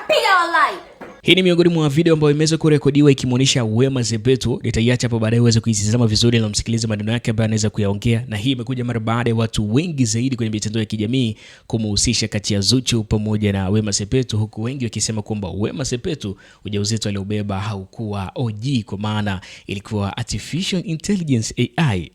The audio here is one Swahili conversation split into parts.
Piga online. Hii ni miongoni mwa video ambayo imeweza kurekodiwa ikimuonesha Wema Sepetu. Nitaiacha hapo baadaye uweze kuitazama vizuri na msikilize maneno yake ambayo anaweza kuyaongea, na hii imekuja mara baada ya watu wengi zaidi kwenye mitandao ya kijamii kumuhusisha kati ya Zuchu pamoja na Wema Sepetu, huku wengi wakisema kwamba Wema Sepetu ujauzito aliobeba haukuwa OG, kwa maana ilikuwa artificial intelligence AI.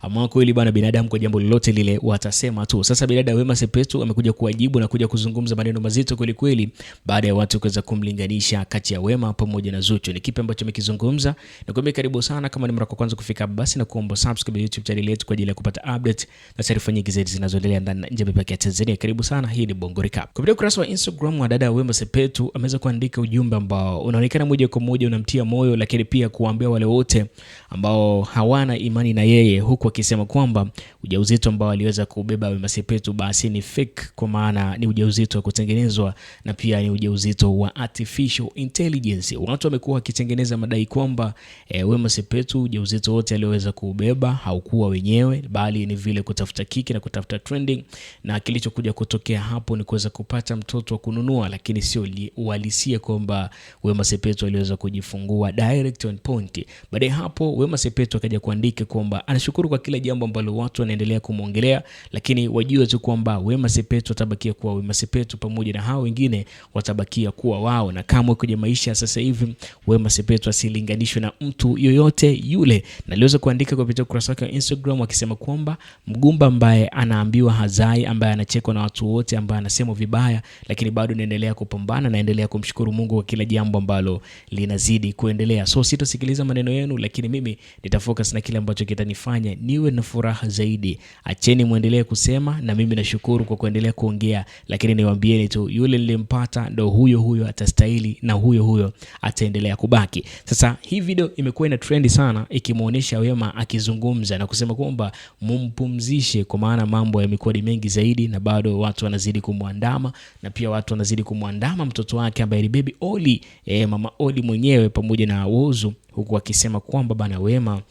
Ama kweli bana, binadamu kwa jambo lolote lile watasema tu. Sasa binadamu Wema Sepetu amekuja kuwajibu na kuja kuzungumza maneno mazito kweli kweli baada ya watu kuweza kumlinganisha kati ya Wema pamoja na Zuchu. Ni kipi ambacho amekizungumza? Nakuambia karibu sana, kama ni mara ya kwanza kufika basi na kuomba subscribe YouTube channel yetu kwa ajili ya kupata update na taarifa nyingi zaidi zinazoendelea ndani na nje ya mipaka ya Tanzania. Karibu sana, hii ni Bongo Recap. Kupitia ukurasa wa Instagram wa dada Wema Sepetu ameweza kuandika ujumbe ambao unaonekana moja kwa moja unamtia moyo, lakini pia kuambia wale wote ambao hawana imani na yeye, huku akisema kwamba ujauzito ambao aliweza kubeba Wema Sepetu basi ni fake, kwa maana ni ujauzito wa kutengenezwa na pia ni ujauzito wa artificial intelligence. Watu wamekuwa wakitengeneza madai kwamba Wema Sepetu ujauzito wote alioweza kubeba haukuwa wenyewe, bali ni vile kutafuta kiki na kutafuta trending, na kilichokuja kutokea hapo ni kuweza kupata mtoto wa kununua, lakini sio uhalisia kwamba Wema Sepetu aliweza kujifungua direct on point. Baada ya hapo Wema Sepetu akaja kuandika kwamba anashukuru kwa kila jambo ambalo watu wanaendelea kumuongelea, lakini wajue tu kwamba Wema Sepetu atabakia kuwa Wema Sepetu pamoja na hao wengine watabakia kuwa wao, na kama kwenye maisha sasa hivi Wema Sepetu asilinganishwe na mtu yoyote yule. Na aliweza kuandika kupitia ukurasa wake wa Instagram akisema kwamba mgumba ambaye anaambiwa hazai, ambaye anachekwa na watu wote, ambaye anasema vibaya, lakini bado naendelea kupambana, naendelea kumshukuru Mungu kwa kila jambo ambalo linazidi kuendelea. So sitosikiliza maneno yenu, lakini mimi nitafocus na kile ambacho kitanifanya niwe na furaha zaidi. Acheni muendelee kusema, na mimi nashukuru kwa kuendelea kuongea, lakini niwaambieni tu yule nilimpata ndo huyo atastahili, na huyo ataendelea kubaki. Sasa hii video imekuwa ina trend sana ikimuonesha Wema akizungumza na kusema kwamba mumpumzishe, kwa maana mambo yamekuwa mengi zaidi na bado watu wanazidi kumwandama, na pia watu wanazidi kumwandama mtoto wake ambaye ni baby Oli, mama Oli mwenyewe pamoja na Whozu, huku akisema kwamba bana Wema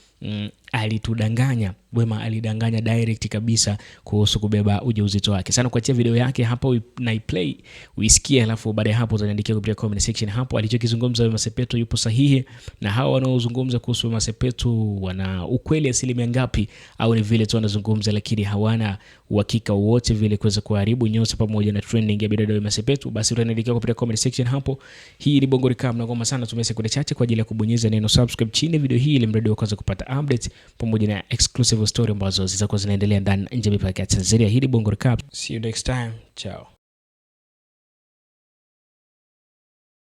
alitudanganya. Wema alidanganya direct kabisa kuhusu kubeba ujauzito wake. Sana kuachia video yake hapo na iplay uisikie, alafu baada ya hapo utaandikia kupitia comment section hapo alichokizungumza Wema Sepetu yupo sahihi, na hao wanaozungumza kuhusu Wema Sepetu wana ukweli asilimia ngapi, au ni vile tu wanazungumza lakini hawana uhakika wote vile kuweza kuharibu nyota pamoja na trending ya bidada Wema Sepetu. Basi utaandikia kupitia comment section hapo. Hii ni Bongo Recap, na ngoma sana tumese sekunde chache kwa ajili ya kubonyeza neno subscribe chini video hii ili mradi ukaanza kupata updates pamoja na exclusive story ambazo zitakuwa zinaendelea ndani nje ya mipaka ya Tanzania. Hii ni Bongo Recap. See you next time. Ciao.